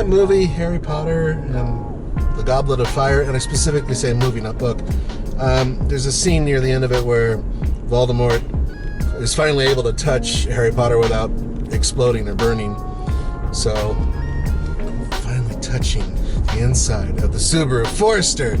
that movie, Harry Potter and the Goblet of Fire, and I specifically say movie, not book, there's a scene near the end of it where Voldemort is finally able to touch Harry Potter without exploding or burning. So, I'm finally touching the inside of the Subaru Forester.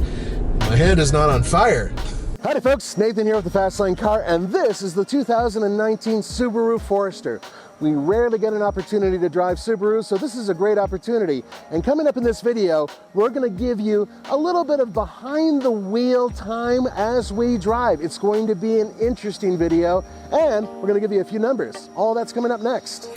My hand is not on fire. Howdy folks, Nathan here with the Fastlane Car, and this is the 2019 Subaru Forester. We rarely get an opportunity to drive Subarus, so this is a great opportunity. And coming up in this video, we're going to give you a little bit of behind the wheel time as we drive. It's going to be an interesting video, and we're going to give you a few numbers. All that's coming up next.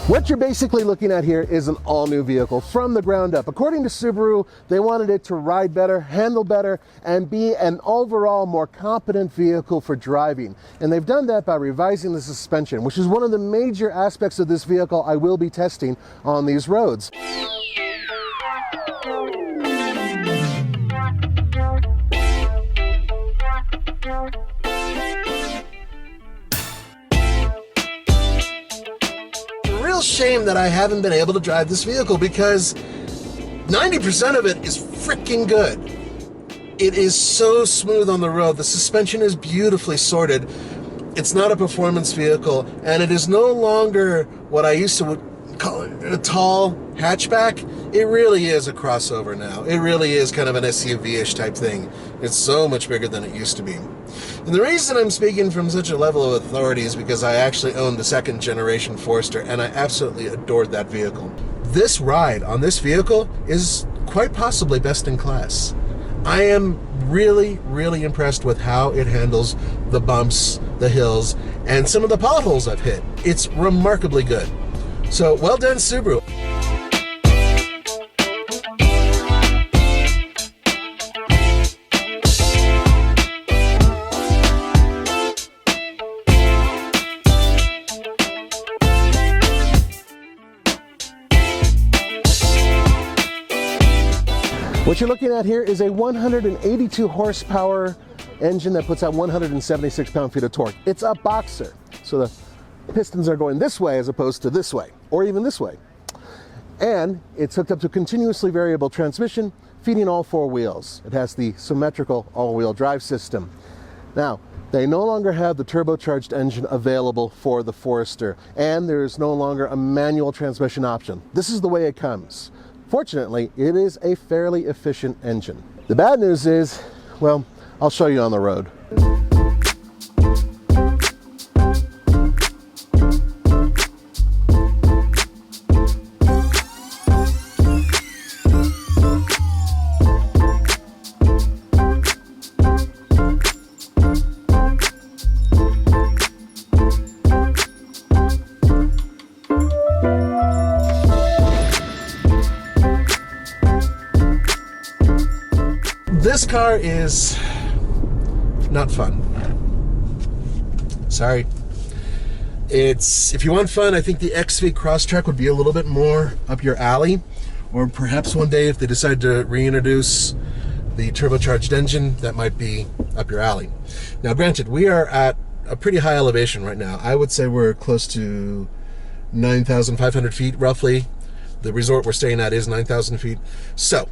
What you're basically looking at here is an all-new vehicle from the ground up. According to Subaru, they wanted it to ride better, handle better, and be an overall more competent vehicle for driving. And they've done that by revising the suspension, which is one of the major aspects of this vehicle I will be testing on these roads. Shame that I haven't been able to drive this vehicle because 90% of it is freaking good. It is so smooth on the road. The suspension is beautifully sorted. It's not a performance vehicle, and it is no longer what I used to call a tall hatchback. It really is a crossover now. It really is kind of an SUV-ish type thing. It's so much bigger than it used to be. And the reason I'm speaking from such a level of authority is because I actually own the second generation Forester, and I absolutely adored that vehicle. This ride on this vehicle is quite possibly best in class. I am really, really impressed with how it handles the bumps, the hills, and some of the potholes I've hit. It's remarkably good. So, well done, Subaru. What you're looking at here is a 182 horsepower engine that puts out 176 pound-feet of torque. It's a boxer, so the pistons are going this way as opposed to this way, or even this way. And it's hooked up to a continuously variable transmission, feeding all four wheels. It has the symmetrical all-wheel drive system. Now, they no longer have the turbocharged engine available for the Forester, and there's no longer a manual transmission option. This is the way it comes. Fortunately, it is a fairly efficient engine. The bad news is, well, I'll show you on the road. This car is not fun. Sorry. If you want fun, I think the XV Crosstrek would be a little bit more up your alley. Or perhaps one day if they decide to reintroduce the turbocharged engine, that might be up your alley. Now granted, we are at a pretty high elevation right now. I would say we're close to 9,500 feet roughly. The resort we're staying at is 9,000 feet. So,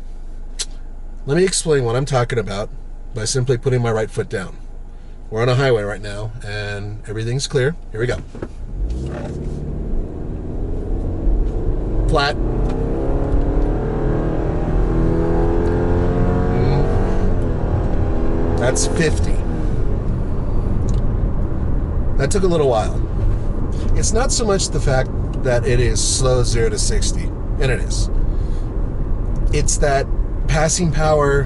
let me explain what I'm talking about by simply putting my right foot down. We're on a highway right now, and everything's clear. Here we go. Flat. That's 50. That took a little while. It's not so much the fact that it is slow 0 to 60, and it is. It's that passing power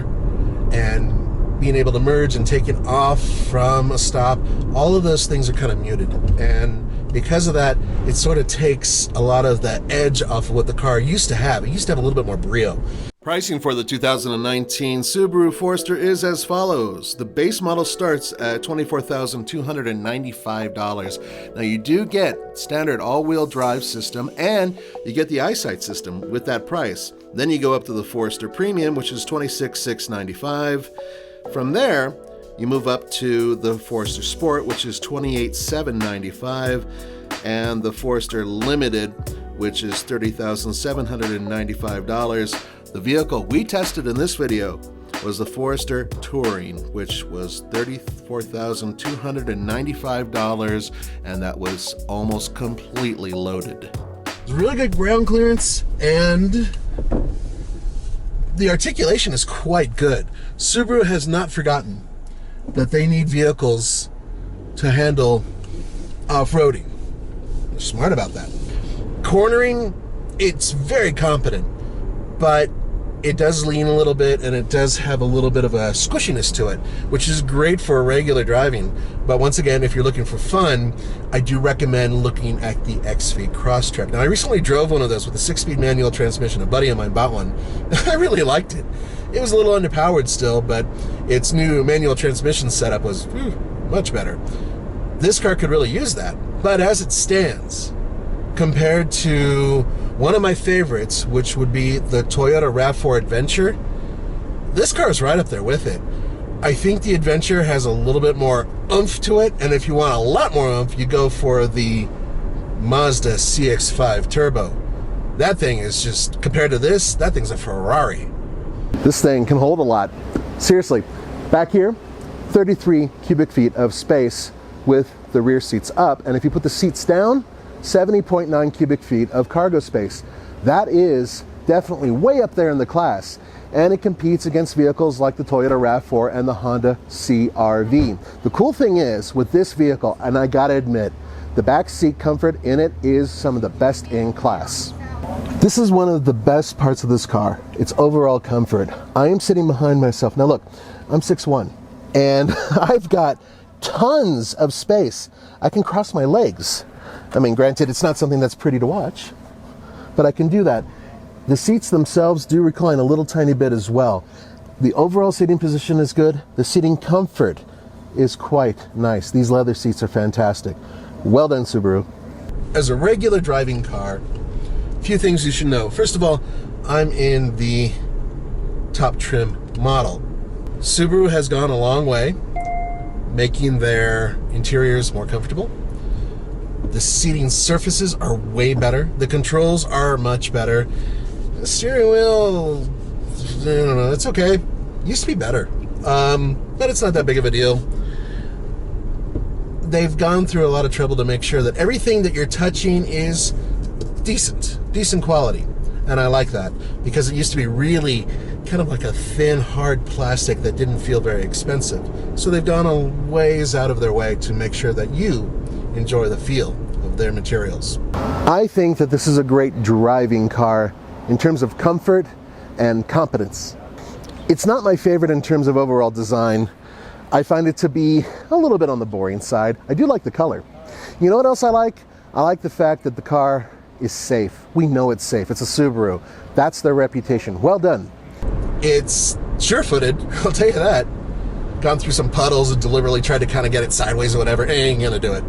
and being able to merge and take it off from a stop, all of those things are kind of muted. And because of that, it sort of takes a lot of the edge off of what the car used to have. It used to have a little bit more brio. Pricing for the 2019 Subaru Forester is as follows. The base model starts at $24,295. Now you do get standard all-wheel drive system and you get the EyeSight system with that price. Then you go up to the Forester Premium, which is $26,695. From there, you move up to the Forester Sport, which is $28,795, and the Forester Limited, which is $30,795. The vehicle we tested in this video was the Forester Touring, which was $34,295, and that was almost completely loaded. It's really good ground clearance, and the articulation is quite good. Subaru has not forgotten that they need vehicles to handle off-roading. They're smart about that. Cornering, it's very competent, but it does lean a little bit, and it does have a little bit of a squishiness to it, which is great for regular driving. But once again, if you're looking for fun, I do recommend looking at the XV Crosstrek. Now, I recently drove one of those with a 6-speed manual transmission. A buddy of mine bought one. I really liked it. It was a little underpowered still, but its new manual transmission setup was much better. This car could really use that. But as it stands, compared to one of my favorites, which would be the Toyota RAV4 Adventure, this car is right up there with it. I think the Adventure has a little bit more oomph to it, and if you want a lot more oomph, you go for the Mazda CX-5 Turbo. That thing is just, compared to this, that thing's a Ferrari. This thing can hold a lot. Seriously, back here, 33 cubic feet of space with the rear seats up, and if you put the seats down, 70.9 cubic feet of cargo space. That is definitely way up there in the class, and it competes against vehicles like the Toyota RAV4 and the Honda CR-V. The cool thing is, with this vehicle, and I gotta admit, the back seat comfort in it is some of the best in class. This is one of the best parts of this car, its overall comfort. I am sitting behind myself. Now look, I'm 6'1", and I've got tons of space. I can cross my legs. I mean, granted, it's not something that's pretty to watch, but I can do that. The seats themselves do recline a little tiny bit as well. The overall seating position is good. The seating comfort is quite nice. These leather seats are fantastic. Well done, Subaru. As a regular driving car, a few things you should know. First of all, I'm in the top trim model. Subaru has gone a long way making their interiors more comfortable. The seating surfaces are way better. The controls are much better. The steering wheel, I don't know, it's okay. Used to be better, but it's not that big of a deal. They've gone through a lot of trouble to make sure that everything that you're touching is decent quality. And I like that, because it used to be really kind of like a thin, hard plastic that didn't feel very expensive. So they've gone a ways out of their way to make sure that you enjoy the feel of their materials. I think that this is a great driving car in terms of comfort and competence. It's not my favorite in terms of overall design. I find it to be a little bit on the boring side. I do like the color. You know what else I like? I like the fact that the car is safe. We know it's safe. It's a Subaru. That's their reputation. Well done. It's sure-footed, I'll tell you that. Gone through some puddles and deliberately tried to kind of get it sideways or whatever. Ain't gonna do it.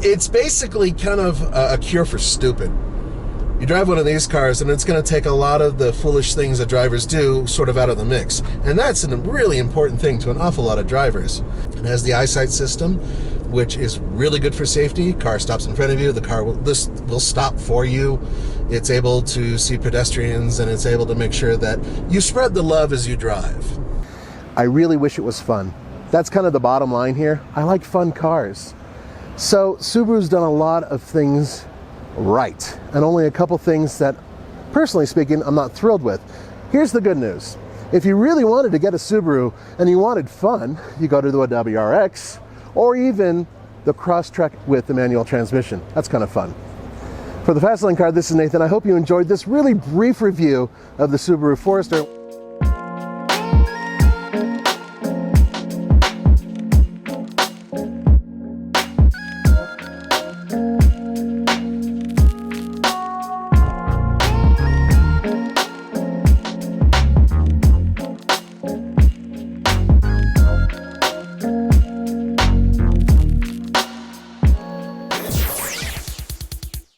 It's basically kind of a cure for stupid. You drive one of these cars and it's going to take a lot of the foolish things that drivers do sort of out of the mix. And that's a really important thing to an awful lot of drivers. It has the EyeSight system, which is really good for safety. Car stops in front of you, the car will stop for you. It's able to see pedestrians, and it's able to make sure that you spread the love as you drive. I really wish it was fun. That's kind of the bottom line here. I like fun cars. So Subaru's done a lot of things right, and only a couple things that, personally speaking, I'm not thrilled with. Here's the good news. If you really wanted to get a Subaru and you wanted fun, you go to the WRX or even the Crosstrek with the manual transmission. That's kind of fun. For the Fastlane Car, this is Nathan. I hope you enjoyed this really brief review of the Subaru Forester.